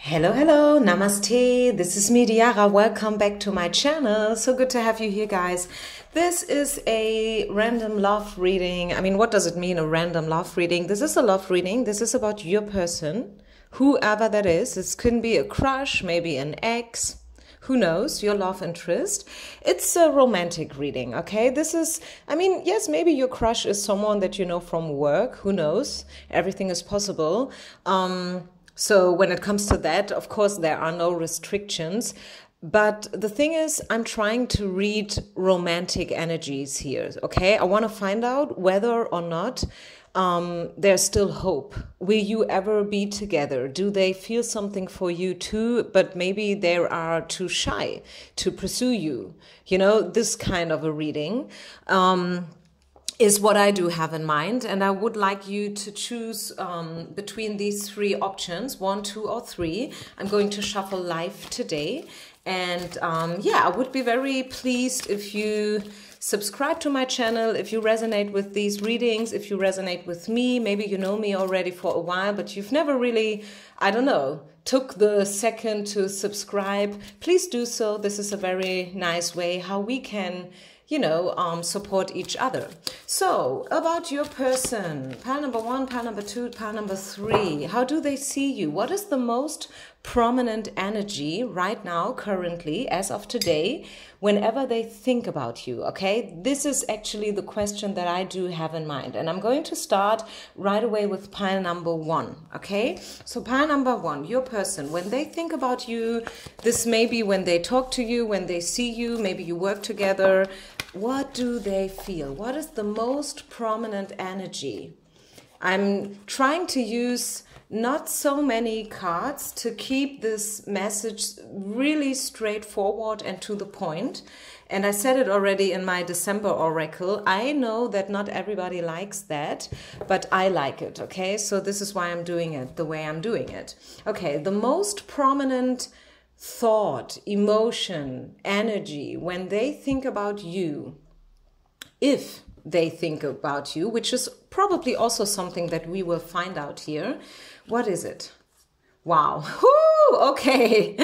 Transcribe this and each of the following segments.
Hello, hello, namaste. This is me, Diara. Welcome back to my channel. So good to have you here, guys. This is a random love reading. I mean, what does it mean, a random love reading? This is a love reading. This is about your person, whoever that is. This can be a crush, maybe an ex. Who knows, your love interest. It's a romantic reading, okay? This is, I mean, yes, maybe your crush is someone that you know from work. Who knows? Everything is possible. So when it comes to that, of course, there are no restrictions. But the thing is, I'm trying to read romantic energies here, okay? I want to find out whether or not there's still hope. Will you ever be together? Do they feel something for you too, but maybe they are too shy to pursue you? You know, this kind of a reading. Is what I do have in mind, and I would like you to choose between these three options, 1, 2, or 3. I'm going to shuffle live today, and yeah, I would be very pleased if you subscribe to my channel, if you resonate with these readings, if you resonate with me. Maybe you know me already for a while, but you've never really, I don't know, took the second to subscribe. Please do so. This is a very nice way how we can, you know, support each other. So, about your person, pile number 1, pile number 2, pile number 3. How do they see you? What is the most prominent energy right now, currently, as of today, whenever they think about you, okay? This is actually the question that I do have in mind. And I'm going to start right away with pile number 1, okay? So pile number 1, your person, when they think about you, this may be when they talk to you, when they see you, maybe you work together. What do they feel? What is the most prominent energy? I'm trying to use not so many cards to keep this message really straightforward and to the point. And I said it already in my December oracle. I know that not everybody likes that, but I like it, okay? So this is why I'm doing it the way I'm doing it. Okay, the most prominent thought, emotion, energy, when they think about you, if they think about you, which is probably also something that we will find out here. What is it? Wow. Woo! Okay.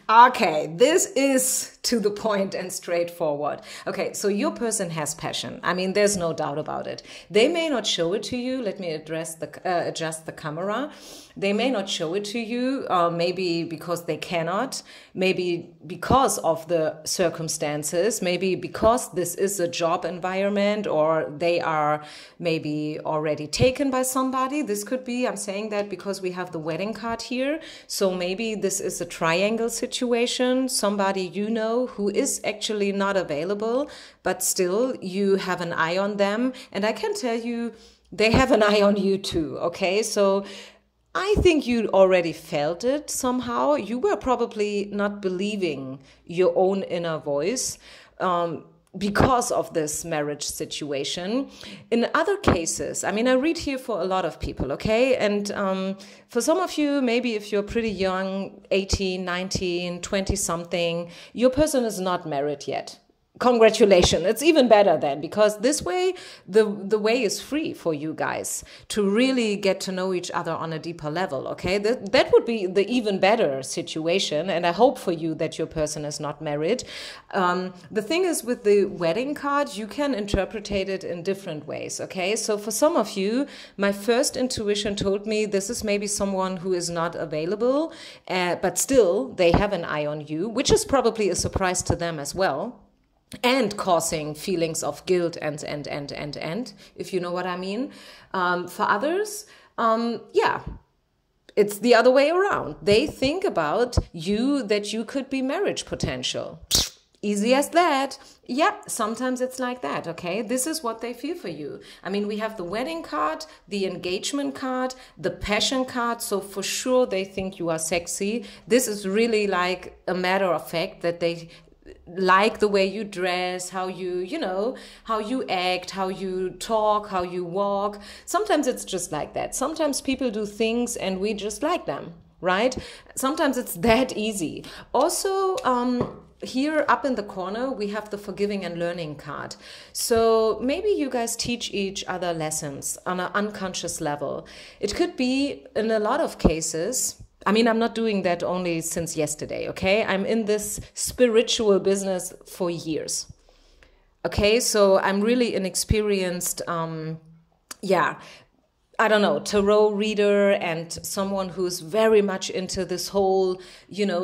Okay. This is to the point and straightforward. Okay. So your person has passion. I mean, there's no doubt about it. They may not show it to you. Let me adjust the camera. They may not show it to you, maybe because they cannot, maybe because of the circumstances, maybe because this is a job environment, or they are maybe already taken by somebody. This could be, I'm saying that because we have the wedding card here. So maybe this is a triangle situation, somebody you know who is actually not available, but still you have an eye on them. And I can tell you, they have an eye on you too, okay? So I think you already felt it somehow. You were probably not believing your own inner voice because of this marriage situation. In other cases, I mean, I read here for a lot of people, okay? And for some of you, maybe if you're pretty young, 18, 19, 20-something, your person is not married yet. Congratulations. It's even better then, because this way the way is free for you guys to really get to know each other on a deeper level, okay? That would be the even better situation, and I hope for you that your person is not married. The thing is, with the wedding card, you can interpret it in different ways, okay? So for some of you, my first intuition told me this is maybe someone who is not available, but still they have an eye on you, which is probably a surprise to them as well, and causing feelings of guilt and, if you know what I mean. For others, yeah, it's the other way around. They think about you, that you could be marriage potential. Easy as that. Yeah, sometimes it's like that, okay? This is what they feel for you. I mean, we have the wedding card, the engagement card, the passion card. So for sure, they think you are sexy. This is really like a matter of fact that they like the way you dress, how you know, how you act, how you talk, how you walk. Sometimes it's just like that. Sometimes people do things and we just like them, right? Sometimes it's that easy. Also, here up in the corner, we have the forgiving and learning card. So maybe you guys teach each other lessons on an unconscious level. It could be, in a lot of cases, I mean, I'm not doing that only since yesterday, okay? I'm in this spiritual business for years. Okay, so I'm really an experienced, I don't know, tarot reader and someone who's very much into this whole,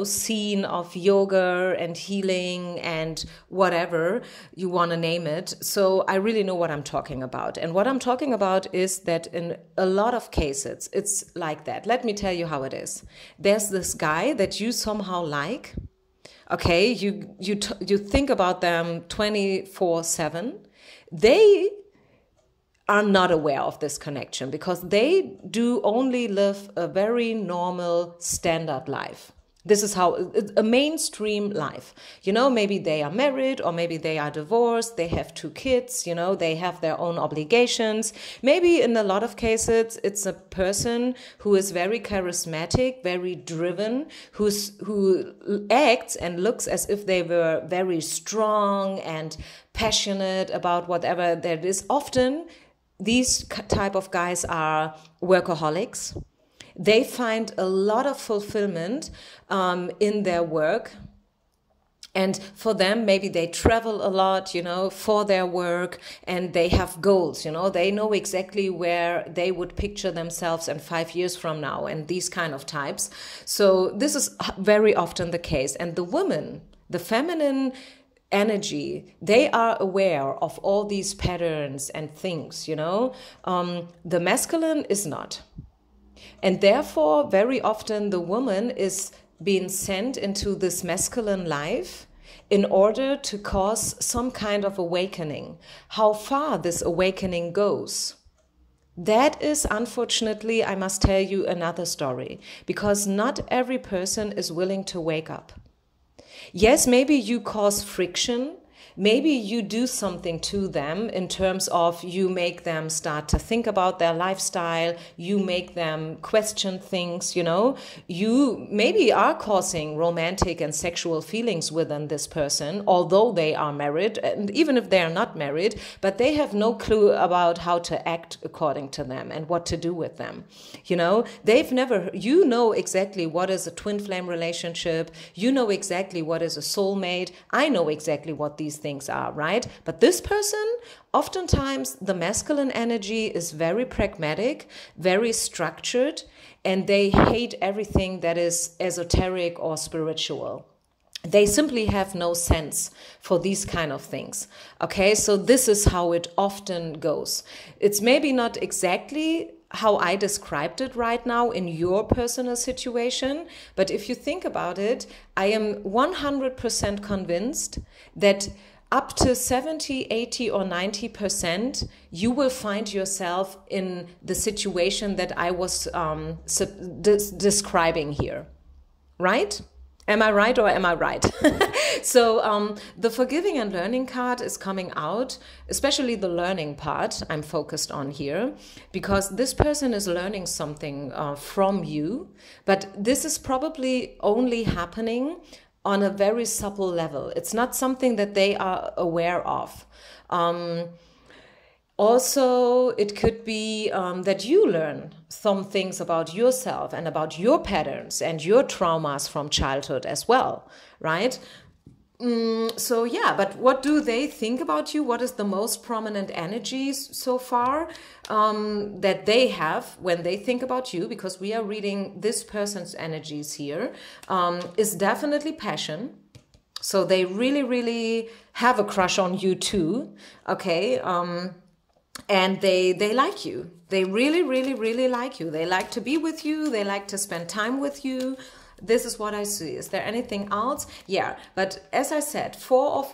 scene of yoga and healing and whatever you want to name it. So I really know what I'm talking about. And what I'm talking about is that in a lot of cases, it's like that. Let me tell you how it is. There's this guy that you somehow like. Okay, you think about them 24/7. They are not aware of this connection because they do only live a very normal standard life. This is how a mainstream life, maybe they are married or maybe they are divorced. They have 2 kids, they have their own obligations. Maybe in a lot of cases, it's a person who is very charismatic, very driven, who acts and looks as if they were very strong and passionate about whatever that is. Often these type of guys are workaholics. They find a lot of fulfillment in their work. And for them, maybe they travel a lot, for their work, and they have goals, they know exactly where they would picture themselves in 5 years from now and these kind of types. So this is very often the case. And the women, the feminine energy, they are aware of all these patterns and things, the masculine is not. And therefore, very often the woman is being sent into this masculine life in order to cause some kind of awakening. How far this awakening goes, that is, unfortunately, I must tell you another story, because not every person is willing to wake up. Yes, maybe you cause friction. Maybe you do something to them in terms of you make them start to think about their lifestyle. You make them question things, You maybe are causing romantic and sexual feelings within this person, although they are married, and even if they are not married, but they have no clue about how to act according to them and what to do with them. They've never, exactly what is a twin flame relationship. You know exactly what is a soulmate. I know exactly what these things are, right? But this person, oftentimes the masculine energy is very pragmatic, very structured, and they hate everything that is esoteric or spiritual. They simply have no sense for these kind of things. Okay, so this is how it often goes. It's maybe not exactly how I described it right now in your personal situation, but if you think about it, I am 100% convinced that up to 70, 80 or 90%, you will find yourself in the situation that I was describing here, right? Am I right or am I right? So the forgiving and learning card is coming out, especially the learning part I'm focused on here, because this person is learning something from you, but this is probably only happening on a very subtle level. It's not something that they are aware of. Also, it could be that you learn some things about yourself and about your patterns and your traumas from childhood as well, right? So yeah, but what do they think about you? What is the most prominent energies so far that they have when they think about you? Because we are reading this person's energies here, is definitely passion. So they really, really have a crush on you too, okay? And they like you. They really, really, really like you. They like to be with you. They like to spend time with you. This is what I see. Is there anything else? Yeah, but as I said, 4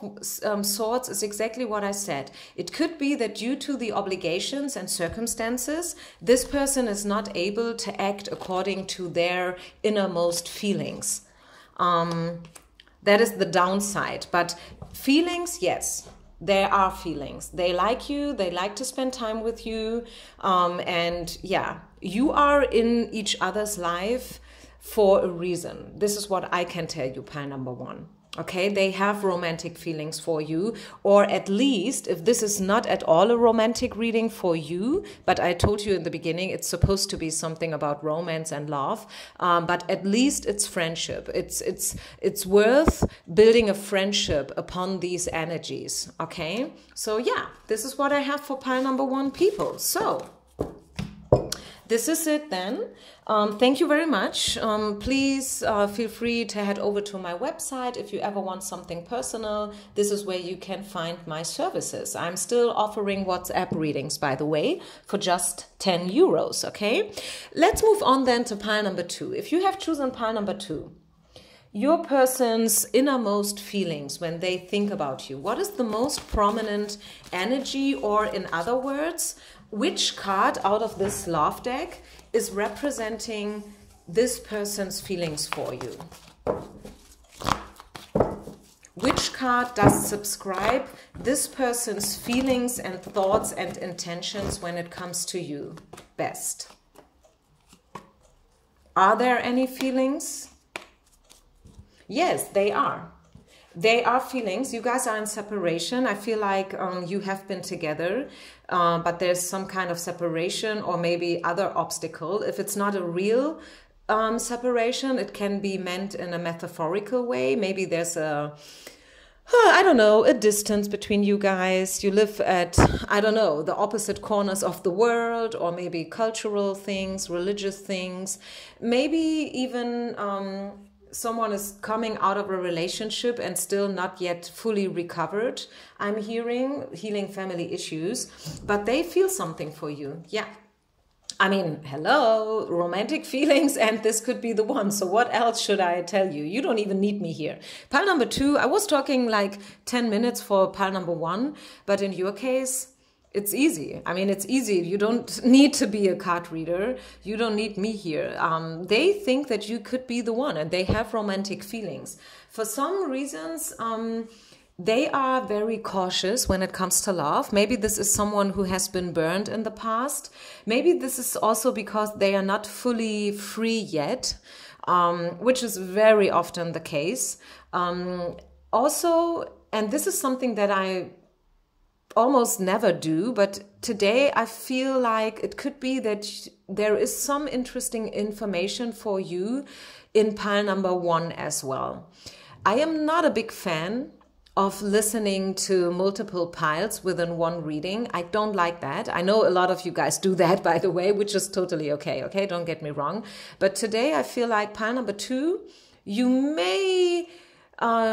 of Swords is exactly what I said. It could be that due to the obligations and circumstances, this person is not able to act according to their innermost feelings. That is the downside. But feelings, yes. There are feelings. They like you. They like to spend time with you. And yeah, you are in each other's life for a reason. This is what I can tell you, pile number 1. Okay, they have romantic feelings for you, or at least if this is not at all a romantic reading for you, but I told you in the beginning, it's supposed to be something about romance and love, but at least it's friendship. It's worth building a friendship upon these energies. Okay, so yeah, this is what I have for pile number 1 people. So this is it then. Thank you very much. Please feel free to head over to my website if you ever want something personal. This is where you can find my services. I'm still offering WhatsApp readings, by the way, for just 10 euros, okay? Let's move on then to pile number 2. If you have chosen pile number 2, your person's innermost feelings when they think about you, what is the most prominent energy, or in other words, which card out of this love deck is representing this person's feelings for you? Which card does subscribe this person's feelings and thoughts and intentions when it comes to you best? Are there any feelings? Yes, they are. They are feelings. You guys are in separation. I feel like you have been together, but there's some kind of separation or maybe other obstacle. If it's not a real separation, it can be meant in a metaphorical way. Maybe there's I don't know, a distance between you guys. You live at, I don't know, the opposite corners of the world, or maybe cultural things, religious things, maybe even someone is coming out of a relationship and still not yet fully recovered. I'm healing family issues, but they feel something for you. Yeah. I mean, hello, romantic feelings, and this could be the one. So what else should I tell you? You don't even need me here. Pile number 2, I was talking like 10 minutes for pile number 1, but in your case, it's easy. I mean, it's easy. You don't need to be a card reader. You don't need me here. They think that you could be the one, and they have romantic feelings. For some reasons, they are very cautious when it comes to love. Maybe this is someone who has been burned in the past. Maybe this is also because they are not fully free yet, which is very often the case. Also, and this is something that I almost never do, but today I feel like it could be that there is some interesting information for you in pile number 1 as well. I am not a big fan of listening to multiple piles within one reading. I don't like that. I know a lot of you guys do that, by the way, which is totally okay, okay? Don't get me wrong. But today I feel like pile number 2, you may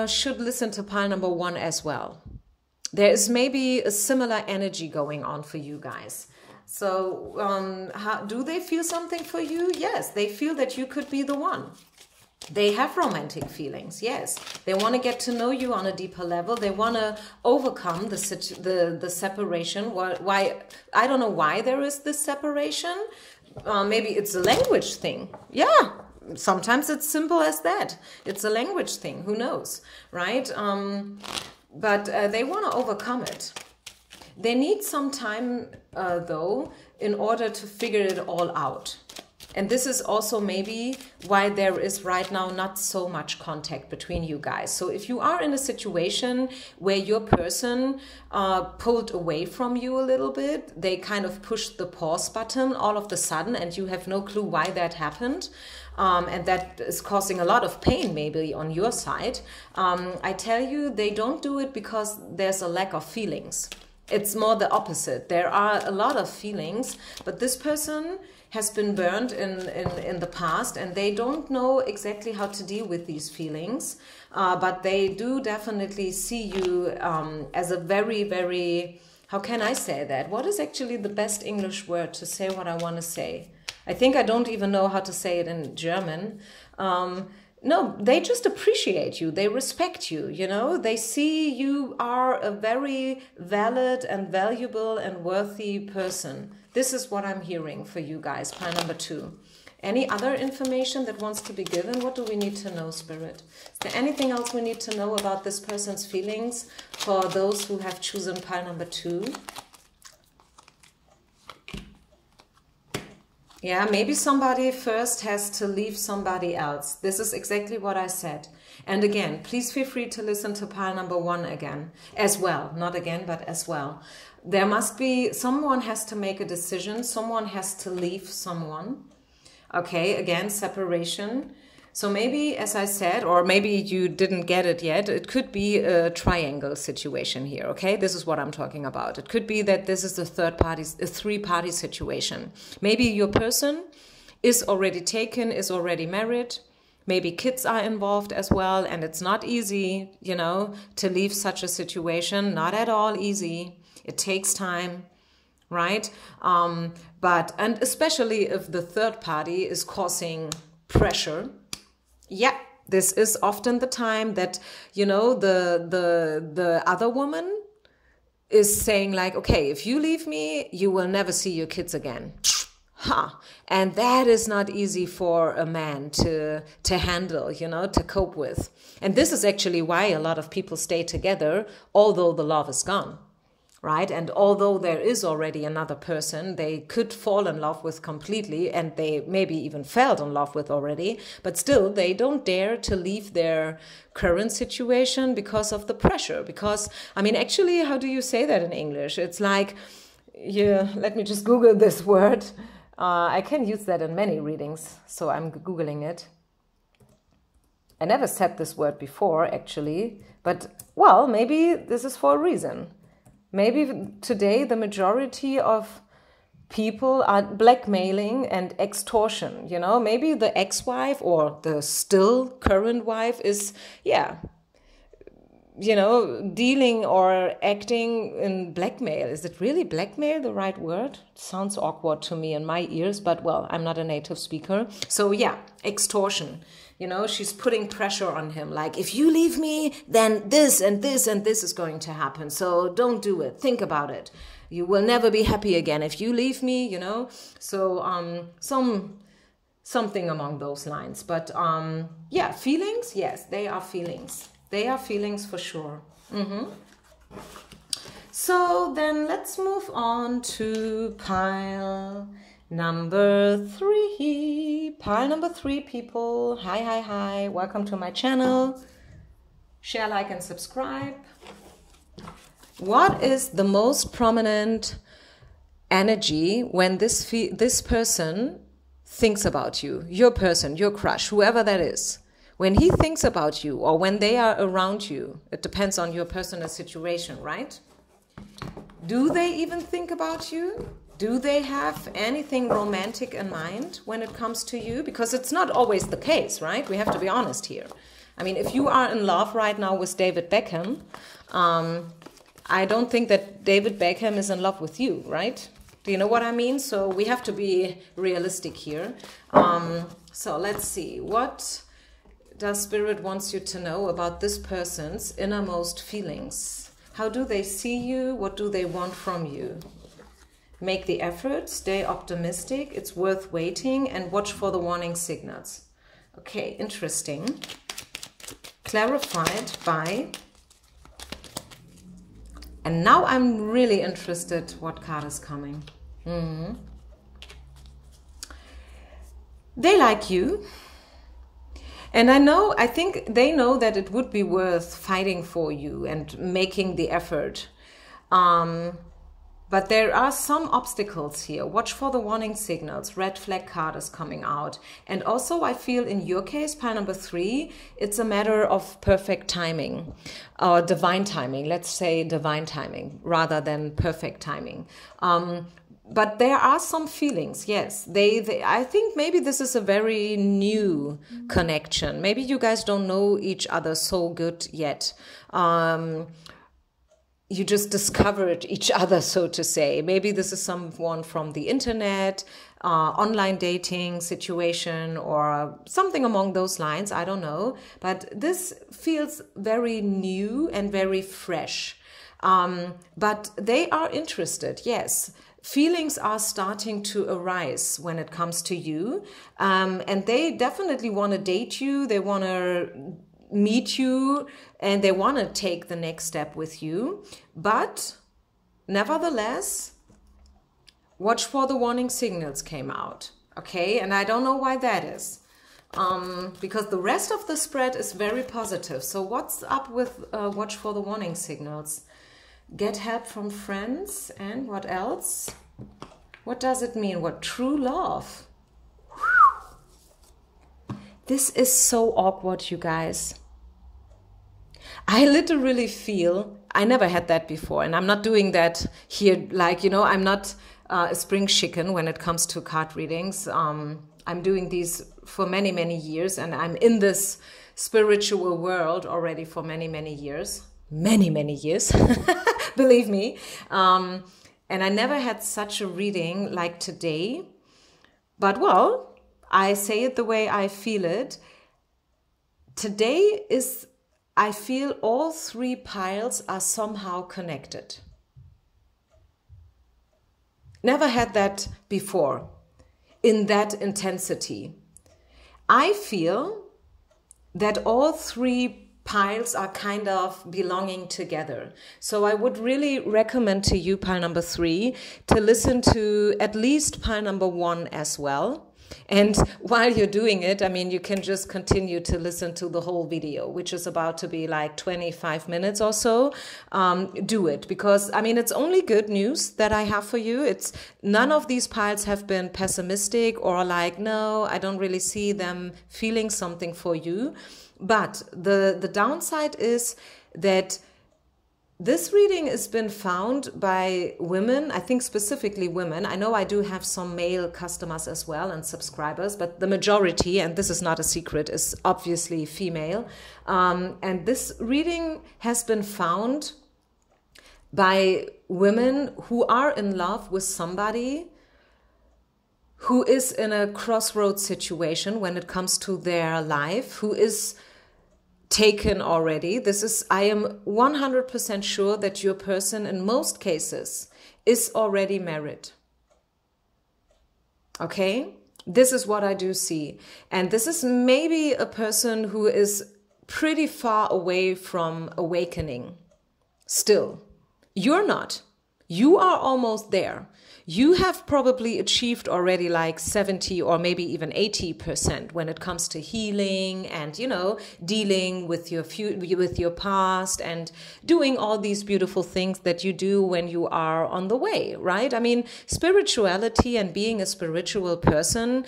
should listen to pile number 1 as well. There is maybe a similar energy going on for you guys. So do they feel something for you? Yes, they feel that you could be the one. They have romantic feelings, yes. They want to get to know you on a deeper level. They want to overcome the separation. Why? I don't know why there is this separation. Maybe it's a language thing. Yeah, sometimes it's simple as that. It's a language thing. Who knows, right? But they want to overcome it. They need some time, though, in order to figure it all out. And this is also maybe why there is right now not so much contact between you guys. So if you are in a situation where your person pulled away from you a little bit, they kind of pushed the pause button all of a sudden, and you have no clue why that happened, and that is causing a lot of pain maybe on your side, I tell you, they don't do it because there's a lack of feelings. It's more the opposite. There are a lot of feelings, but this person has been burned in the past, and they don't know exactly how to deal with these feelings, but they do definitely see you as a very, very, how can I say that? What is actually the best English word to say what I want to say? I think I don't even know how to say it in German. No, they just appreciate you. They respect you, you know. They see you are a very valid and valuable and worthy person. This is what I'm hearing for you guys, pile number 2. Any other information that wants to be given? What do we need to know, Spirit? Is there anything else we need to know about this person's feelings for those who have chosen pile number 2? Yeah, maybe somebody first has to leave somebody else. This is exactly what I said. And again, please feel free to listen to pile number 1 again, as well. Not again, but as well. There must be, someone has to make a decision. Someone has to leave someone. Okay, again, separation. So maybe, as I said, or maybe you didn't get it yet, it could be a triangle situation here, okay? This is what I'm talking about. It could be that this is a three-party situation. Maybe your person is already taken, is already married. Maybe kids are involved as well, and it's not easy, you know, to leave such a situation. Not at all easy. It takes time, right? And especially if the third party is causing pressure. Yeah, this is often the time that, you know, the other woman is saying like, okay, if you leave me, you will never see your kids again. Ha! And that is not easy for a man to handle, you know, to cope with. And this is actually why a lot of people stay together, although the love is gone. Right? And although there is already another person they could fall in love with completely, and they maybe even fell in love with already, but still they don't dare to leave their current situation because of the pressure. Because, I mean, actually, how do you say that in English? It's like, yeah, let me just Google this word. I can use that in many readings, so I'm Googling it. I never said this word before, actually, but, well, maybe this is for a reason. Maybe today the majority of people are blackmailing and extortion, you know. Maybe the ex-wife or the still current wife is, yeah, you know, dealing or acting in blackmail. Is it really blackmail the right word? It sounds awkward to me in my ears, but, well, I'm not a native speaker. So, yeah, extortion. You know, she's putting pressure on him, like, if you leave me, then this and this and this is going to happen. So don't do it. Think about it. You will never be happy again if you leave me, you know. So something along those lines. But yeah, feelings, yes, they are feelings. They are feelings for sure. So then let's move on to pile number 3. Pile number 3, people. Hi. Welcome to my channel. Share, like, and subscribe. What is the most prominent energy when this person thinks about you? Your person, your crush, whoever that is. When he thinks about you or when they are around you, it depends on your personal situation, right? Do they even think about you? Do they have anything romantic in mind when it comes to you? Because it's not always the case, right? We have to be honest here. I mean, if you are in love right now with David Beckham, I don't think that David Beckham is in love with you, right? Do you know what I mean? So we have to be realistic here. So let's see. What does Spirit wants you to know about this person's innermost feelings? How do they see you? What do they want from you? Make the effort, stay optimistic, it's worth waiting, and watch for the warning signals. Okay, interesting. Clarified by... And now I'm really interested what card is coming. They like you. And I think they know that it would be worth fighting for you and making the effort. But there are some obstacles here. Watch for the warning signals. Red flag card is coming out. And also I feel in your case, pile number 3, it's a matter of perfect timing or divine timing. Let's say divine timing rather than perfect timing. But there are some feelings, yes. I think maybe this is a very new connection. Maybe you guys don't know each other so good yet. You just discovered each other, so to say. Maybe this is someone from the internet, online dating situation, or something along those lines. I don't know. But this feels very new and very fresh. But they are interested, yes. Feelings are starting to arise when it comes to you. And they definitely want to date you. They want to meet you, and they want to take the next step with you. But nevertheless, watch for the warning signals came out. Okay, and I don't know why that is. Because the rest of the spread is very positive. So what's up with watch for the warning signals? Get help from friends, and what else? What does it mean? What? True love. Whew. This is so awkward, you guys. I literally feel, I never had that before, and I'm not doing that here, like, you know, I'm not a spring chicken when it comes to card readings. I'm doing these for many, many years, and I'm in this spiritual world already for many, many years. Many, many years, believe me. And I never had such a reading like today. But, well, I say it the way I feel it. Today is, I feel all three piles are somehow connected. Never had that before in that intensity. I feel that all three piles are kind of belonging together. So I would really recommend to you, pile number 3, to listen to at least pile number 1 as well. And while you're doing it, I mean, you can just continue to listen to the whole video, which is about to be like 25 minutes or so. Do it, because, I mean, it's only good news that I have for you. It's none of these piles have been pessimistic or like, no, I don't really see them feeling something for you. But the downside is that this reading has been found by women, I think specifically women. I know I do have some male customers as well and subscribers, but the majority, and this is not a secret, is obviously female. And this reading has been found by women who are in love with somebody who is in a crossroads situation when it comes to their life, who is taken already. This is, I am 100% sure that your person in most cases is already married. Okay? This is what I do see. And this is maybe a person who is pretty far away from awakening. Still, you're not. You are almost there. You have probably achieved already like 70 or maybe even 80% when it comes to healing and, you know, dealing with your past and doing all these beautiful things that you do when you are on the way, right? I mean, spirituality and being a spiritual person,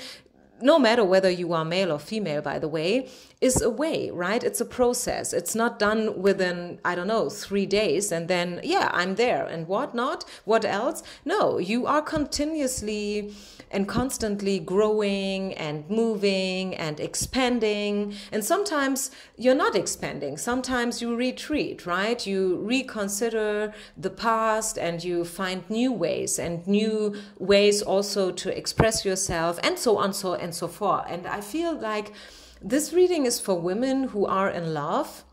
no matter whether you are male or female, by the way, is a way, right? It's a process. It's not done within, I don't know, 3 days and then, yeah, I'm there and what not? What else? No, you are continuously and constantly growing and moving and expanding. And sometimes you're not expanding. Sometimes you retreat, right? You reconsider the past and you find new ways also to express yourself and so on, so and so forth. And I feel like this reading is for women who are in love.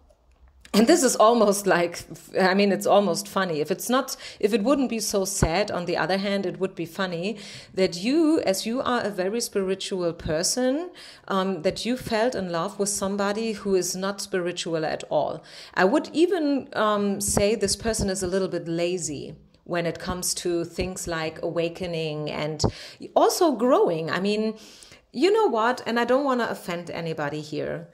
And this is almost like, I mean, it's almost funny. If it wouldn't be so sad, on the other hand, it would be funny that you, as you are a very spiritual person, that you felt in love with somebody who is not spiritual at all. I would even say this person is a little bit lazy when it comes to things like awakening and also growing. I mean, you know what? And I don't want to offend anybody here,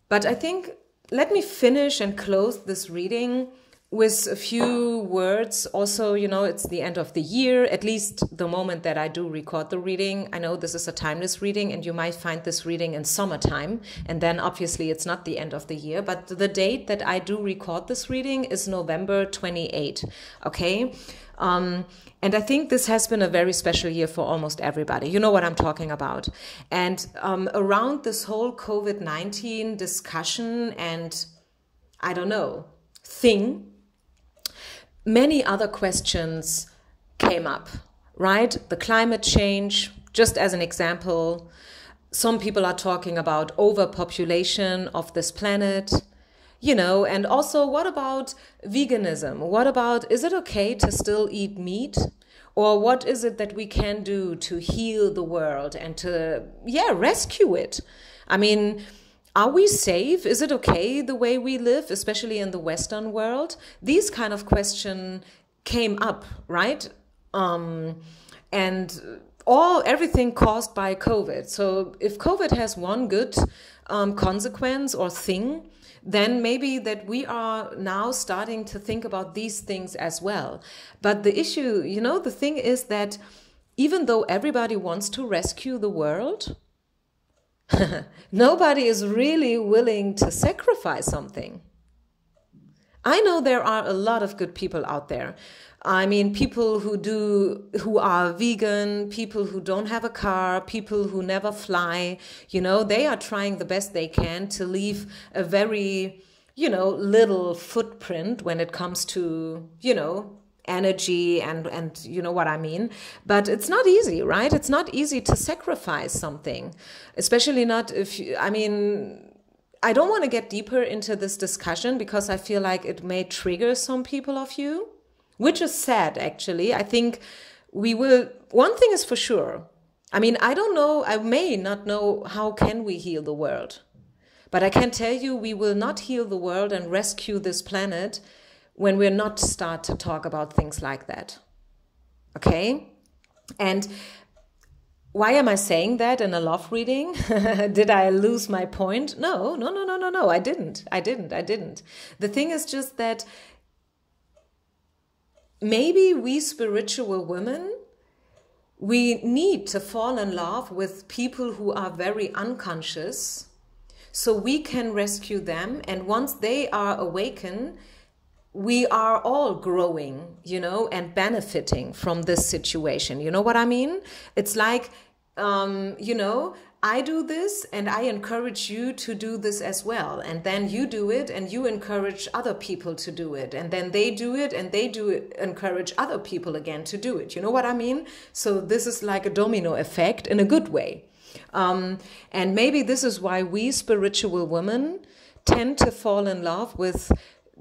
but I think, let me finish and close this reading with a few words. Also, you know, it's the end of the year, at least the moment that I do record the reading. I know this is a timeless reading and you might find this reading in summertime. And then obviously it's not the end of the year, but the date that I do record this reading is November 28. Okay. And I think this has been a very special year for almost everybody. You know what I'm talking about. And around this whole COVID-19 discussion and, I don't know, thing, many other questions came up, right? The climate change, just as an example. Some people are talking about overpopulation of this planet. You know, and also, what about veganism? What about, is it okay to still eat meat? Or what is it that we can do to heal the world and to, rescue it? I mean, are we safe? Is it okay the way we live, especially in the Western world? These kind of questions came up, right? And everything caused by COVID. So if COVID has one good consequence or thing, then maybe that we are now starting to think about these things as well. But the issue, the thing is that even though everybody wants to rescue the world, nobody is really willing to sacrifice something. I know there are a lot of good people out there. I mean, people who are vegan, people who don't have a car, people who never fly, they are trying the best they can to leave a very, little footprint when it comes to, energy and you know what I mean. But it's not easy, right? It's not easy to sacrifice something, especially not I don't want to get deeper into this discussion because I feel like it may trigger some people of you, which is sad, actually. I think one thing is for sure. I don't know, I may not know how can we heal the world. But I can tell you we will not heal the world and rescue this planet when we're not start to talk about things like that. Okay? And why am I saying that in a love reading? Did I lose my point? No, I didn't. The thing is just that maybe we spiritual women, we need to fall in love with people who are very unconscious so we can rescue them. And once they are awakened, we are all growing, and benefiting from this situation. You know what I mean? It's like, I do this and I encourage you to do this as well. And then you do it and you encourage other people to do it. And then they do it and they encourage other people again to do it. You know what I mean? So this is like a domino effect in a good way. And maybe this is why we spiritual women tend to fall in love with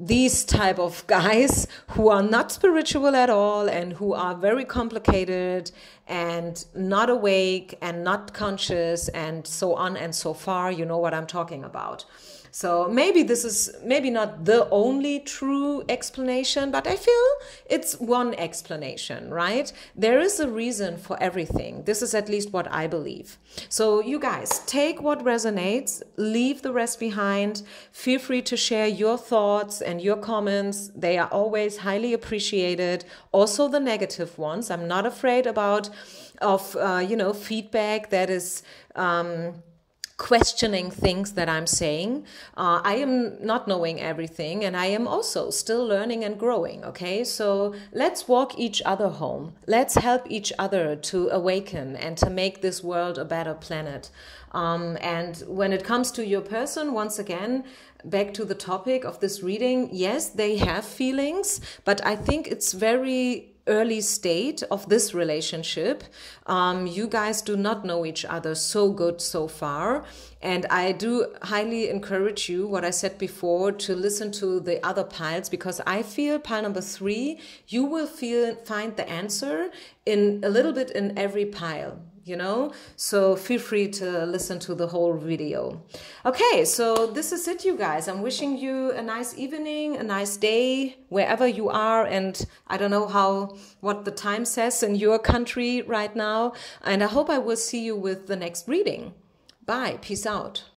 these type of guys who are not spiritual at all and who are very complicated and not awake and not conscious and so on and so far. You know what I'm talking about. So maybe this is maybe not the only true explanation, but I feel it's one explanation, right? There is a reason for everything. This is at least what I believe. So you guys, take what resonates, leave the rest behind. Feel free to share your thoughts and your comments. They are always highly appreciated. Also the negative ones. I'm not afraid of feedback that is questioning things that I'm saying. I am not knowing everything and I am also still learning and growing, okay? So let's walk each other home. Let's help each other to awaken and to make this world a better planet. And when it comes to your person, once again, back to the topic of this reading, yes, they have feelings, but I think it's very early state of this relationship. You guys do not know each other so good so far. And I do highly encourage you, what I said before, to listen to the other piles, because I feel pile number 3, you will find the answer in a little bit in every pile. So feel free to listen to the whole video. Okay, so this is it, you guys. I'm wishing you a nice evening, a nice day, wherever you are. And I don't know what the time says in your country right now. And I hope I will see you with the next reading. Bye. Peace out.